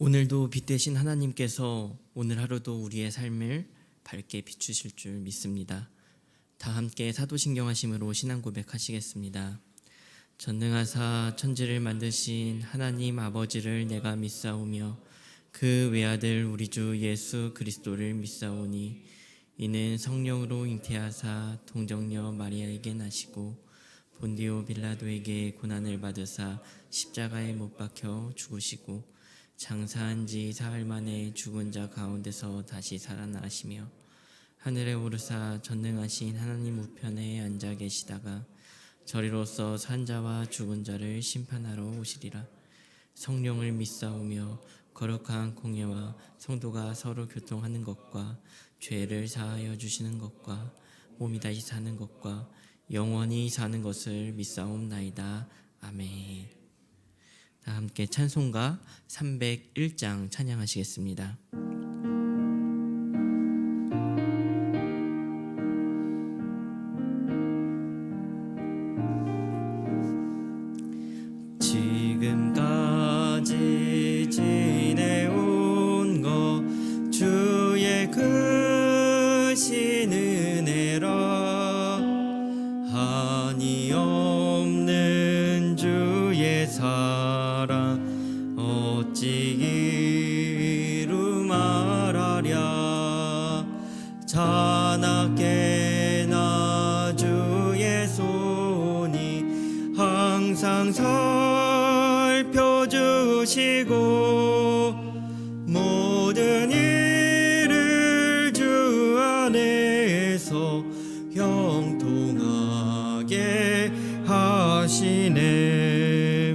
오늘도 빛 대신 하나님께서 오늘 하루도 우리의 삶을 밝게 비추실 줄 믿습니다. 다 함께 사도신경하심으로 신앙 고백하시겠습니다. 전능하사 천지를 만드신 하나님 아버지를 내가 믿사오며 그 외아들 우리 주 예수 그리스도를 믿사오니 이는 성령으로 잉태하사 동정녀 마리아에게 나시고 본디오 빌라도에게 고난을 받으사 십자가에 못 박혀 죽으시고 장사한 지 사흘 만에 죽은 자 가운데서 다시 살아나시며 하늘에 오르사 전능하신 하나님 우편에 앉아 계시다가 저리로서 산 자와 죽은 자를 심판하러 오시리라. 성령을 믿사오며 거룩한 공예와 성도가 서로 교통하는 것과 죄를 사하여 주시는 것과 몸이 다시 사는 것과 영원히 사는 것을 믿사옵나이다. 아멘. 다 함께 찬송가 301장 찬양하시겠습니다. 지금까지 지내온 것 주의 크신 은혜라. 한이 없는 주의 사랑 어찌 이루 말하랴. 자나깨나 주의 손이 항상 살펴주시고 모든 일을 주 안에서 형통하게 하시네.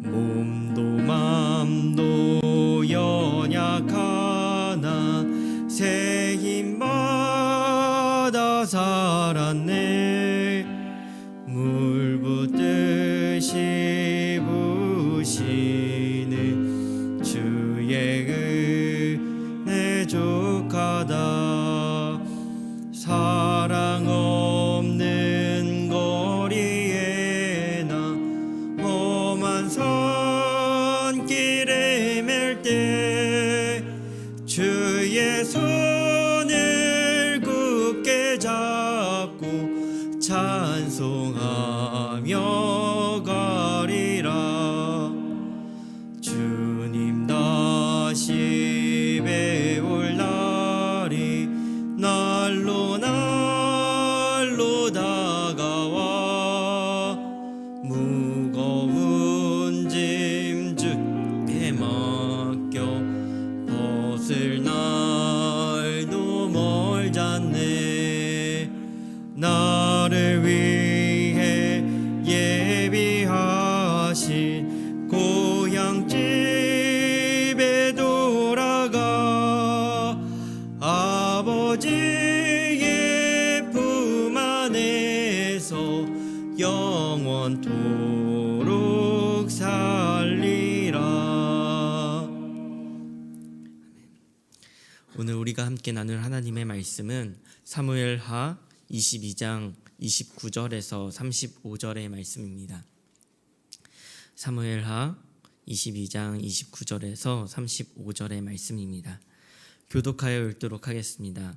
몸도 맘도 연약하나 새 힘받아 살았네. 물 붓듯이 부시는 주의 은혜 족하다. 사랑 없는 거리에나 험한 산길에 맬 때 주의 손을 굳게 잡고 찬송하며 가리라. 주님 다시 배울 날이 날로 다가와 무거운 짐 주께 맡겨 벗을 날도 멀잖네. 나를 위해 예비하신 고향집에 돌아가 아버지의 품 안에서 영원토록 살리라. 오늘 우리가 함께 나눌 하나님의 말씀은 사무엘하 22장 29절에서 35절의 말씀입니다. 사무엘하 22장 29절에서 35절의 말씀입니다. 교독하여 읽도록 하겠습니다.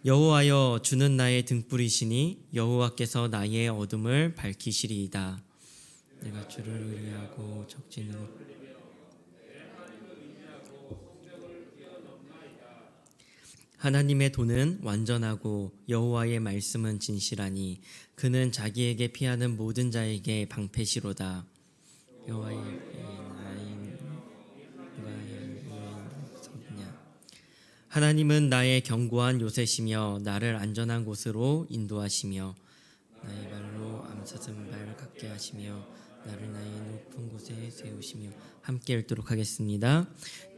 여호와여, 주는 나의 등불이시니 여호와께서 나의 어둠을 밝히시리이다. 내가 주를 의뢰하고 적진으로 하나님의 도는 완전하고 여호와의 말씀은 진실하니 그는 자기에게 피하는 모든 자에게 방패시로다. 여호와의 하나님은 나의 견고한 요새시며 나를 안전한 곳으로 인도하시며 나의 발로 암사슴발 같게 하시며 나를 나의 높은 곳에 세우시며. 함께 읽도록 하겠습니다.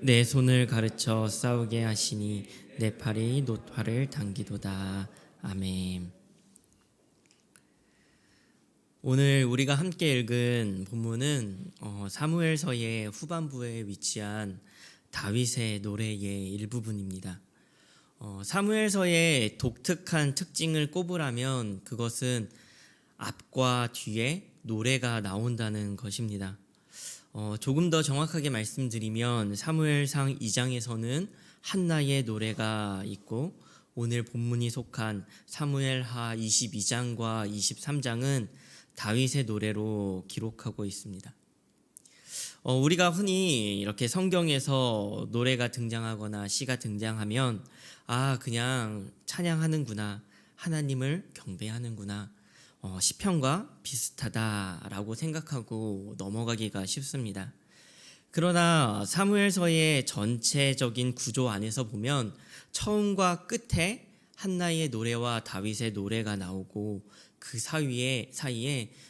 내 손을 가르쳐 싸우게 하시니 내 팔이 놋화를 당기도다. 아멘. 오늘 우리가 함께 읽은 본문은 사무엘서의 후반부에 위치한 다윗의 노래의 일부분입니다. 사무엘서의 독특한 특징을 꼽으라면 그것은 앞과 뒤에 노래가 나온다는 것입니다. 조금 더 정확하게 말씀드리면 사무엘상 2장에서는 한나의 노래가 있고 오늘 본문이 속한 사무엘하 22장과 23장은 다윗의 노래로 기록하고 있습니다. 우리가 흔히 이렇게 성경에서 노래가 등장하거나 시가 등장하면 그냥 찬양하는구나, 하나님을 경배하는구나, 시편과 비슷하다라고 생각하고 넘어가기가 쉽습니다. 그러나 사무엘서의 전체적인 구조 안에서 보면 처음과 끝에 한나의 노래와 다윗의 노래가 나오고 그 사이에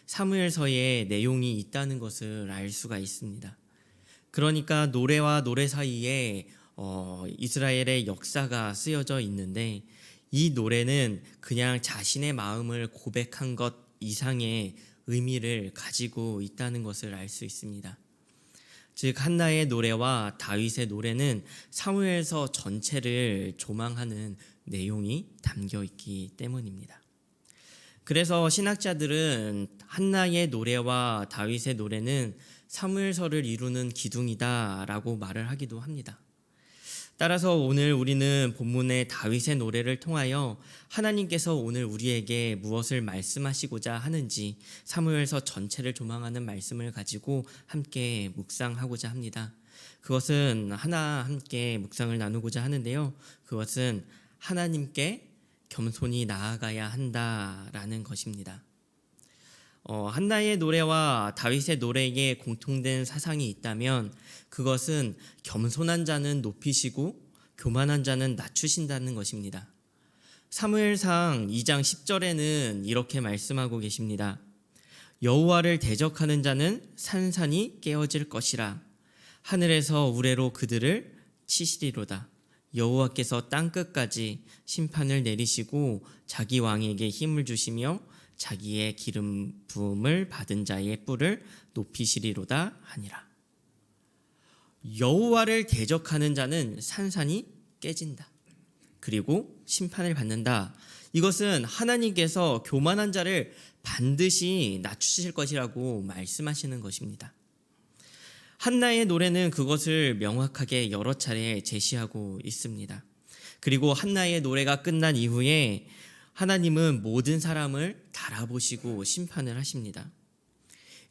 사무엘서의 내용이 있다는 것을 알 수가 있습니다. 그러니까 노래와 노래 사이에 이스라엘의 역사가 쓰여져 있는데 이 노래는 그냥 자신의 마음을 고백한 것 이상의 의미를 가지고 있다는 것을 알 수 있습니다. 즉 한나의 노래와 다윗의 노래는 사무엘서 전체를 조망하는 내용이 담겨 있기 때문입니다. 그래서 신학자들은 한나의 노래와 다윗의 노래는 사무엘서를 이루는 기둥이다라고 말을 하기도 합니다. 따라서 오늘 우리는 본문의 다윗의 노래를 통하여 하나님께서 오늘 우리에게 무엇을 말씀하시고자 하는지 사무엘서 전체를 조망하는 말씀을 가지고 함께 묵상하고자 합니다. 그것은 하나 함께 묵상을 나누고자 하는데요. 그것은 하나님께 겸손히 나아가야 한다라는 것입니다. 한나의 노래와 다윗의 노래에 공통된 사상이 있다면 그것은 겸손한 자는 높이시고 교만한 자는 낮추신다는 것입니다. 사무엘상 2장 10절에는 이렇게 말씀하고 계십니다. 여호와를 대적하는 자는 산산이 깨어질 것이라. 하늘에서 우레로 그들을 치시리로다. 여호와께서 땅끝까지 심판을 내리시고 자기 왕에게 힘을 주시며 자기의 기름 부음을 받은 자의 뿔을 높이시리로다 하니라. 여호와를 대적하는 자는 산산이 깨진다. 그리고 심판을 받는다. 이것은 하나님께서 교만한 자를 반드시 낮추실 것이라고 말씀하시는 것입니다. 한나의 노래는 그것을 명확하게 여러 차례 제시하고 있습니다. 그리고 한나의 노래가 끝난 이후에 하나님은 모든 사람을 달아보시고 심판을 하십니다.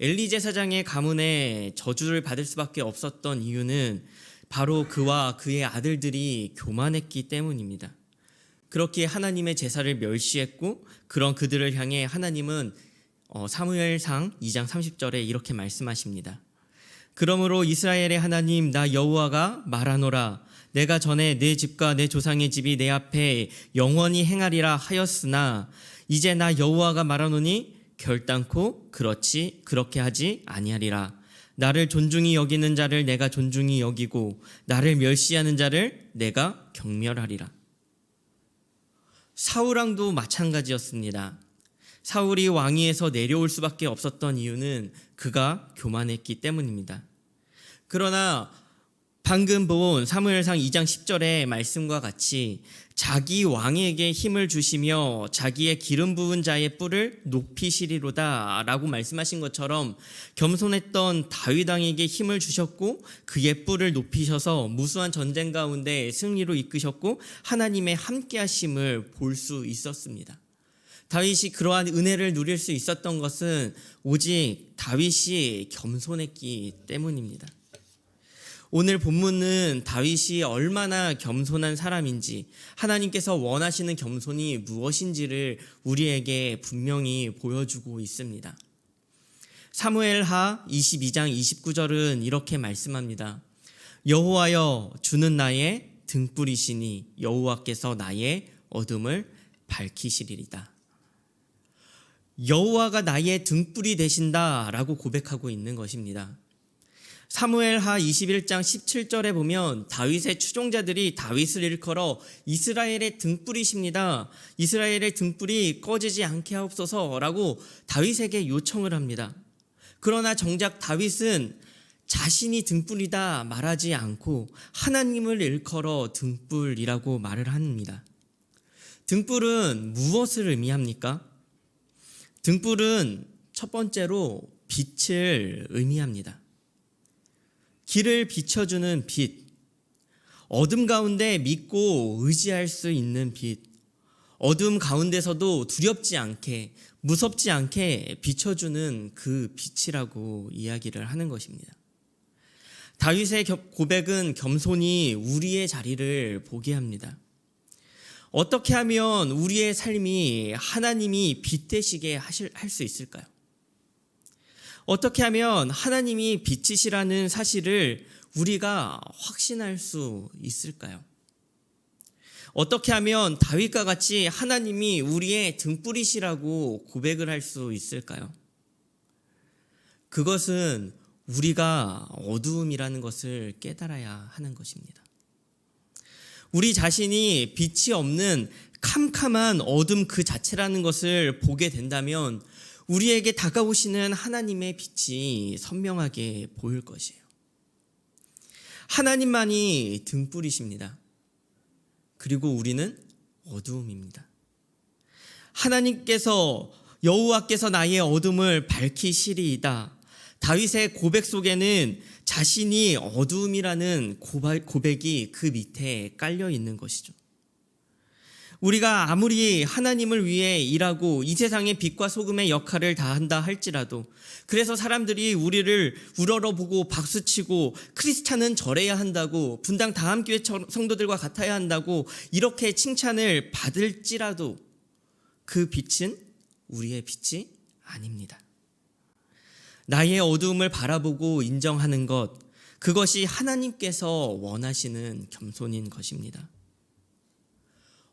엘리 제사장의 가문에 저주를 받을 수밖에 없었던 이유는 바로 그와 그의 아들들이 교만했기 때문입니다. 그렇게 하나님의 제사를 멸시했고 그런 그들을 향해 하나님은 사무엘상 2장 30절에 이렇게 말씀하십니다. 그러므로 이스라엘의 하나님 나 여호와가 말하노라. 내가 전에 내 집과 내 조상의 집이 내 앞에 영원히 행하리라 하였으나 이제 나 여호와가 말하노니 결단코 그렇게 하지 아니하리라. 나를 존중히 여기는 자를 내가 존중히 여기고 나를 멸시하는 자를 내가 경멸하리라. 사울왕도 마찬가지였습니다. 사울이 왕위에서 내려올 수밖에 없었던 이유는 그가 교만했기 때문입니다. 그러나 방금 본 사무엘상 2장 10절의 말씀과 같이 자기 왕에게 힘을 주시며 자기의 기름 부은 자의 뿔을 높이시리로다 라고 말씀하신 것처럼 겸손했던 다윗 왕에게 힘을 주셨고 그의 뿔을 높이셔서 무수한 전쟁 가운데 승리로 이끄셨고 하나님의 함께하심을 볼 수 있었습니다. 다윗이 그러한 은혜를 누릴 수 있었던 것은 오직 다윗이 겸손했기 때문입니다. 오늘 본문은 다윗이 얼마나 겸손한 사람인지 하나님께서 원하시는 겸손이 무엇인지를 우리에게 분명히 보여주고 있습니다. 사무엘하 22장 29절은 이렇게 말씀합니다. 여호와여 주는 나의 등불이시니 여호와께서 나의 어둠을 밝히시리이다. 여호와가 나의 등불이 되신다라고 고백하고 있는 것입니다. 사무엘하 21장 17절에 보면 다윗의 추종자들이 다윗을 일컬어 이스라엘의 등불이십니다. 이스라엘의 등불이 꺼지지 않게 하옵소서라고 다윗에게 요청을 합니다. 그러나 정작 다윗은 자신이 등불이다 말하지 않고 하나님을 일컬어 등불이라고 말을 합니다. 등불은 무엇을 의미합니까? 등불은 첫 번째로 빛을 의미합니다. 길을 비춰주는 빛, 어둠 가운데 믿고 의지할 수 있는 빛, 어둠 가운데서도 두렵지 않게, 무섭지 않게 비춰주는 그 빛이라고 이야기를 하는 것입니다. 다윗의 고백은 겸손히 우리의 자리를 보게 합니다. 어떻게 하면 우리의 삶이 하나님이 빛 되시게 할 수 있을까요? 어떻게 하면 하나님이 빛이시라는 사실을 우리가 확신할 수 있을까요? 어떻게 하면 다윗과 같이 하나님이 우리의 등불이시라고 고백을 할 수 있을까요? 그것은 우리가 어두움이라는 것을 깨달아야 하는 것입니다. 우리 자신이 빛이 없는 캄캄한 어둠 그 자체라는 것을 보게 된다면 우리에게 다가오시는 하나님의 빛이 선명하게 보일 것이에요. 하나님만이 등불이십니다. 그리고 우리는 어두움입니다. 하나님께서 여호와께서 나의 어둠을 밝히시리이다. 다윗의 고백 속에는 자신이 어두움이라는 고백이 그 밑에 깔려 있는 것이죠. 우리가 아무리 하나님을 위해 일하고 이 세상의 빛과 소금의 역할을 다한다 할지라도, 그래서 사람들이 우리를 우러러보고 박수치고 크리스찬은 저래야 한다고, 분당 다함교회 성도들과 같아야 한다고 이렇게 칭찬을 받을지라도 그 빛은 우리의 빛이 아닙니다. 나의 어두움을 바라보고 인정하는 것, 그것이 하나님께서 원하시는 겸손인 것입니다.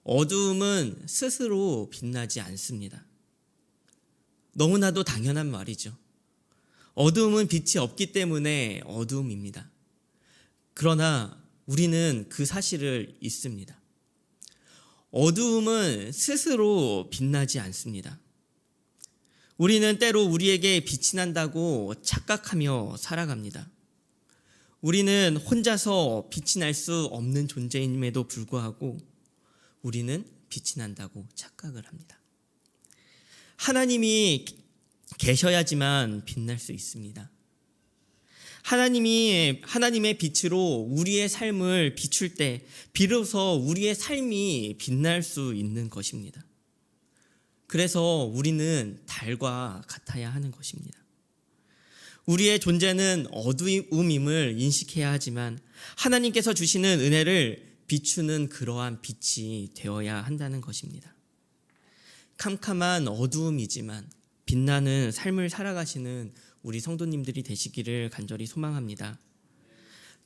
어두움은 스스로 빛나지 않습니다. 너무나도 당연한 말이죠. 어두움은 빛이 없기 때문에 어두움입니다. 그러나 우리는 그 사실을 잊습니다. 어두움은 스스로 빛나지 않습니다. 우리는 때로 우리에게 빛이 난다고 착각하며 살아갑니다. 우리는 혼자서 빛이 날 수 없는 존재임에도 불구하고 우리는 빛이 난다고 착각을 합니다. 하나님이 계셔야지만 빛날 수 있습니다. 하나님의 빛으로 우리의 삶을 비출 때 비로소 우리의 삶이 빛날 수 있는 것입니다. 그래서 우리는 달과 같아야 하는 것입니다. 우리의 존재는 어두움임을 인식해야 하지만 하나님께서 주시는 은혜를 비추는 그러한 빛이 되어야 한다는 것입니다. 캄캄한 어두움이지만 빛나는 삶을 살아가시는 우리 성도님들이 되시기를 간절히 소망합니다.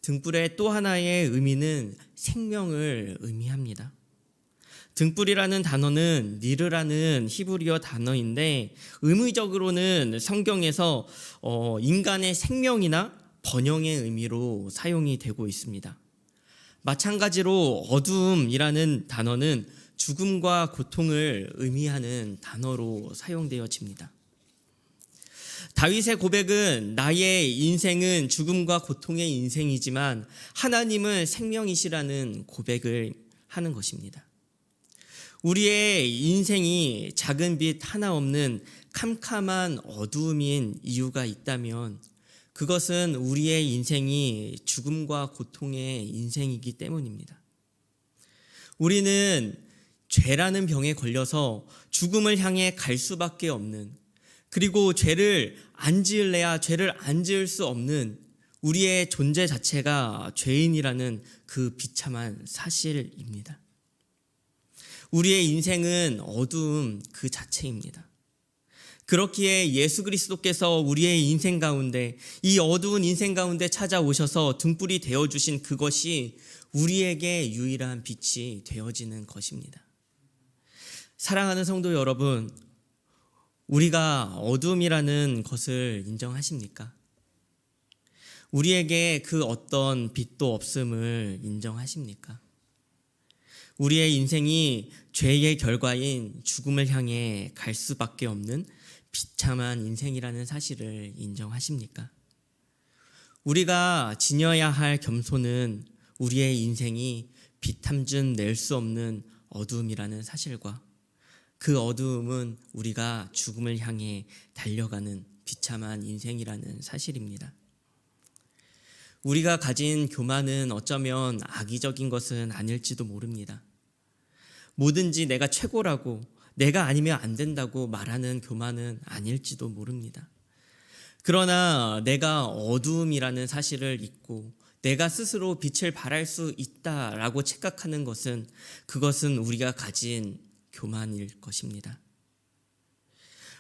등불의 또 하나의 의미는 생명을 의미합니다. 등불이라는 단어는 니르라는 히브리어 단어인데 의미적으로는 성경에서 인간의 생명이나 번영의 의미로 사용이 되고 있습니다. 마찬가지로 어두움이라는 단어는 죽음과 고통을 의미하는 단어로 사용되어집니다. 다윗의 고백은 나의 인생은 죽음과 고통의 인생이지만 하나님은 생명이시라는 고백을 하는 것입니다. 우리의 인생이 작은 빛 하나 없는 캄캄한 어두움인 이유가 있다면 그것은 우리의 인생이 죽음과 고통의 인생이기 때문입니다. 우리는 죄라는 병에 걸려서 죽음을 향해 갈 수밖에 없는, 그리고 죄를 안 지을래야 죄를 안 지을 수 없는 우리의 존재 자체가 죄인이라는 그 비참한 사실입니다. 우리의 인생은 어두움 그 자체입니다. 그렇기에 예수 그리스도께서 우리의 인생 가운데, 이 어두운 인생 가운데 찾아오셔서 등불이 되어주신 그것이 우리에게 유일한 빛이 되어지는 것입니다. 사랑하는 성도 여러분, 우리가 어두움이라는 것을 인정하십니까? 우리에게 그 어떤 빛도 없음을 인정하십니까? 우리의 인생이 죄의 결과인 죽음을 향해 갈 수밖에 없는 비참한 인생이라는 사실을 인정하십니까? 우리가 지녀야 할 겸손은 우리의 인생이 빛 한 줌 낼 수 없는 어두움이라는 사실과 그 어두움은 우리가 죽음을 향해 달려가는 비참한 인생이라는 사실입니다. 우리가 가진 교만은 어쩌면 악의적인 것은 아닐지도 모릅니다. 뭐든지 내가 최고라고, 내가 아니면 안 된다고 말하는 교만은 아닐지도 모릅니다. 그러나 내가 어두움이라는 사실을 잊고 내가 스스로 빛을 발할 수 있다라고 착각하는 것은, 그것은 우리가 가진 교만일 것입니다.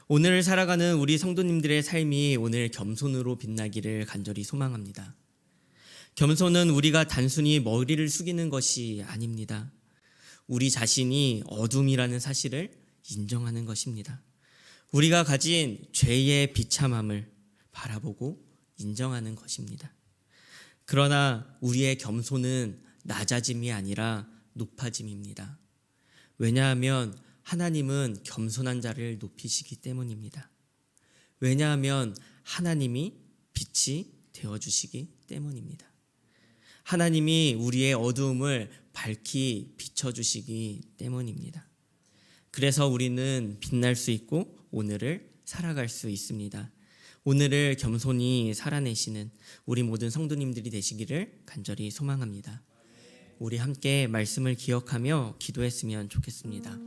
오늘 살아가는 우리 성도님들의 삶이 오늘 겸손으로 빛나기를 간절히 소망합니다. 겸손은 우리가 단순히 머리를 숙이는 것이 아닙니다. 우리 자신이 어둠이라는 사실을 인정하는 것입니다. 우리가 가진 죄의 비참함을 바라보고 인정하는 것입니다. 그러나 우리의 겸손은 낮아짐이 아니라 높아짐입니다. 왜냐하면 하나님은 겸손한 자를 높이시기 때문입니다. 왜냐하면 하나님이 빛이 되어주시기 때문입니다. 하나님이 우리의 어두움을 밝히 비춰주시기 때문입니다. 그래서 우리는 빛날 수 있고 오늘을 살아갈 수 있습니다. 오늘을 겸손히 살아내시는 우리 모든 성도님들이 되시기를 간절히 소망합니다. 우리 함께 말씀을 기억하며 기도했으면 좋겠습니다.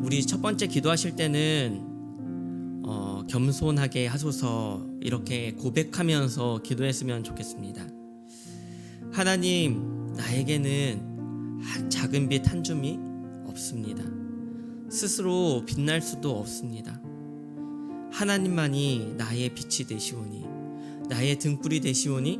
우리 첫 번째 기도하실 때는 겸손하게 하소서 이렇게 고백하면서 기도했으면 좋겠습니다. 하나님, 나에게는 작은 빛 한 줌이 없습니다. 스스로 빛날 수도 없습니다. 하나님만이 나의 빛이 되시오니, 나의 등불이 되시오니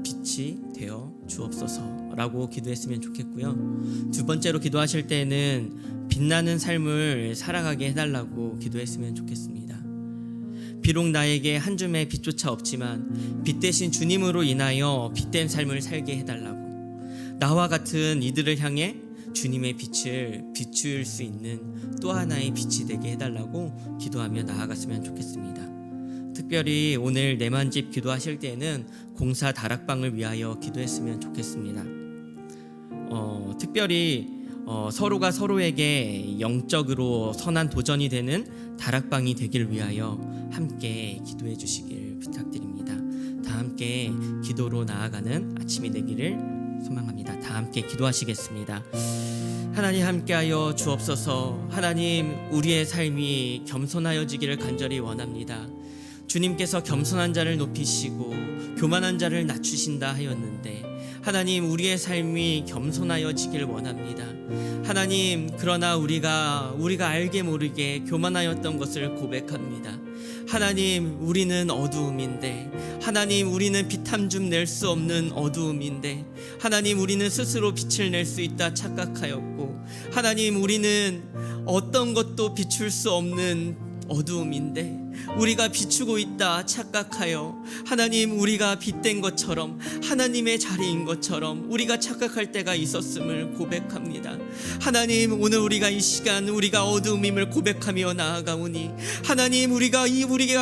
빛이 되어 주옵소서라고 기도했으면 좋겠고요. 두 번째로 기도하실 때는 빛나는 삶을 살아가게 해달라고 기도했으면 좋겠습니다. 비록 나에게 한 줌의 빛조차 없지만 빛 대신 주님으로 인하여 빛된 삶을 살게 해달라고, 나와 같은 이들을 향해 주님의 빛을 비출 수 있는 또 하나의 빛이 되게 해달라고 기도하며 나아갔으면 좋겠습니다. 특별히 오늘 내만집 기도하실 때는 공사 다락방을 위하여 기도했으면 좋겠습니다. 특별히 서로가 서로에게 영적으로 선한 도전이 되는 다락방이 되길 위하여 함께 기도해 주시길 부탁드립니다. 다 함께 기도로 나아가는 아침이 되기를 소망합니다. 다 함께 기도하시겠습니다. 하나님, 함께하여 주옵소서. 하나님, 우리의 삶이 겸손하여지기를 간절히 원합니다. 주님께서 겸손한 자를 높이시고 교만한 자를 낮추신다 하였는데, 하나님, 우리의 삶이 겸손하여지길 원합니다. 하나님, 그러나 우리가 알게 모르게 교만하였던 것을 고백합니다. 하나님, 우리는 어두움인데, 하나님, 우리는 빛 한 줌 낼 수 없는 어두움인데, 하나님, 우리는 스스로 빛을 낼 수 있다 착각하였고, 하나님, 우리는 어떤 것도 비출 수 없는 어두움인데 우리가 비추고 있다 착각하여, 하나님, 우리가 빛된 것처럼 하나님의 자리인 것처럼 우리가 착각할 때가 있었음을 고백합니다. 하나님, 오늘 우리가 이 시간 우리가 어두움임을 고백하며 나아가오니, 하나님, 우리가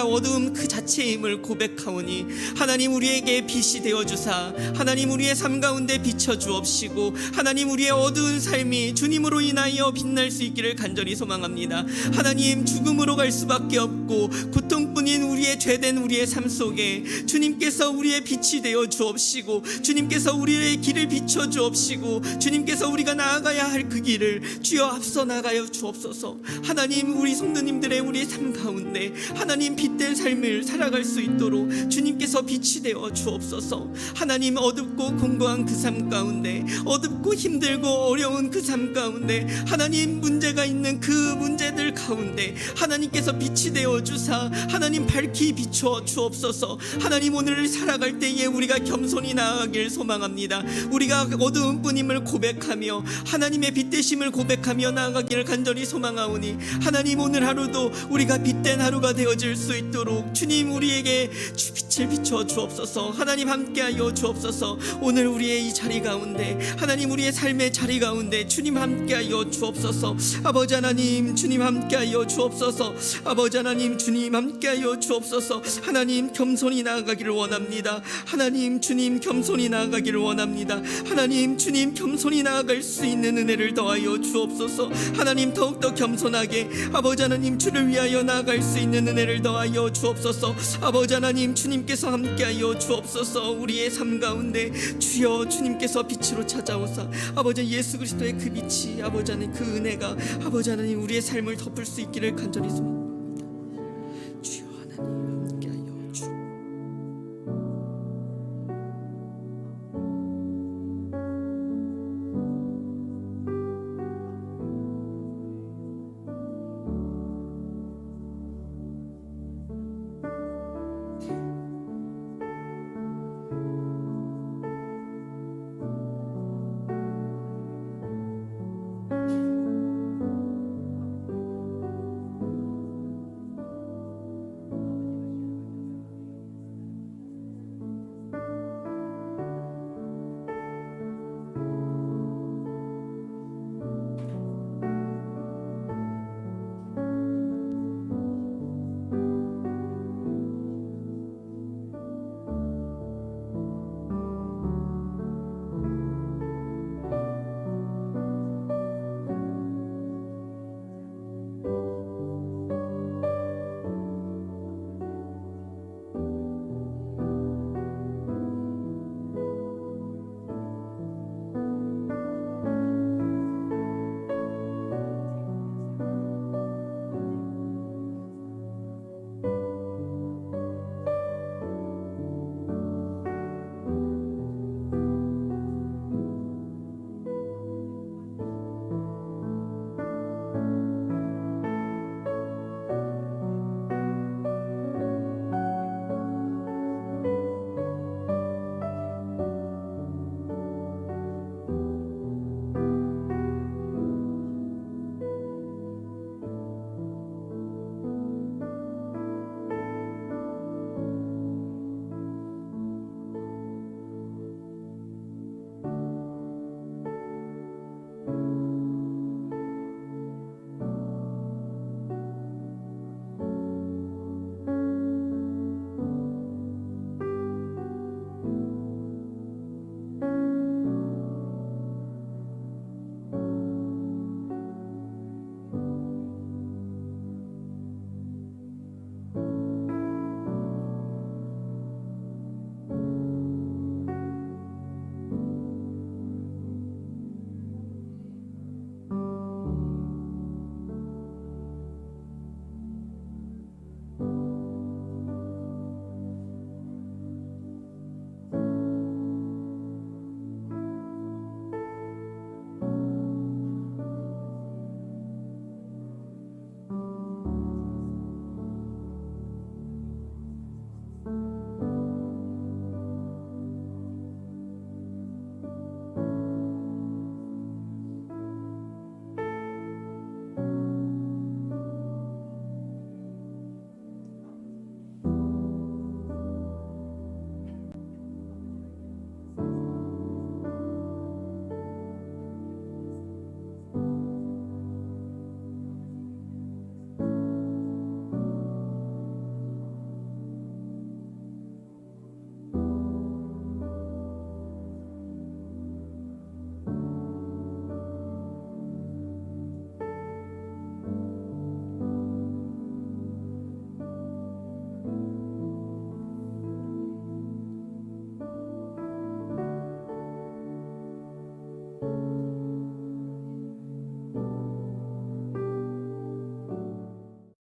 어두움 그 자체임을 고백하오니, 하나님, 우리에게 빛이 되어주사 하나님, 우리의 삶 가운데 비춰주옵시고, 하나님, 우리의 어두운 삶이 주님으로 인하여 빛날 수 있기를 간절히 소망합니다. 하나님, 죽음으로 갈 수밖에 없고 고통뿐인 우리의 죄된 우리의 삶 속에 주님께서 우리의 빛이 되어 주옵시고, 주님께서 우리의 길을 비춰 주옵시고, 주님께서 우리가 나아가야 할 그 길을 주여 앞서 나가여 주옵소서. 하나님, 우리 성도님들의 우리의 삶 가운데 하나님, 빛된 삶을 살아갈 수 있도록 주님께서 빛이 되어 주옵소서. 하나님, 어둡고 공고한 그 삶 가운데, 어둡고 힘들고 어려운 그 삶 가운데, 하나님, 문제가 있는 그 문제들 가운데 하나님께서 빛이 되어 주사 하나님, 밝히 비춰 주옵소서. 하나님, 오늘을 살아갈 때에 우리가 겸손히 나아가길 소망합니다. 우리가 어두운 뿐임을 고백하며 하나님의 빛되심을 고백하며 나아가기를 간절히 소망하오니, 하나님, 오늘 하루도 우리가 빛된 하루가 되어질 수 있도록 주님, 우리에게 빛을 비춰 주옵소서. 하나님, 함께하여 주옵소서. 오늘 우리의 이 자리 가운데, 하나님, 우리의 삶의 자리 가운데 주님 함께하여 주옵소서. 아버지 하나님, 주님 함께하여 주옵소서. 아버지 하나님, 주님 함께하여 주옵소서. 하나님, 겸손히 나아가기를 원합니다. 하나님, 주님 겸손히 나아가기를 원합니다. 하나님, 주님 겸손히 나아갈 수 있는 은혜를 더하여 주옵소서. 하나님, 더욱더 겸손하게 아버지 하나님, 주를 위하여 나아갈 수 있는 은혜를 더하여 주옵소서. 아버지 하나님, 주님께서 주님께서 함께하여 주옵소서. 우리의 삶 가운데 주여 주님께서 빛으로 찾아오사 아버지 예수 그리스도의 그 빛이 아버지 하나님 그 은혜가 아버지 하나님 우리의 삶을 덮을 수 있기를 간절히 소망합니다.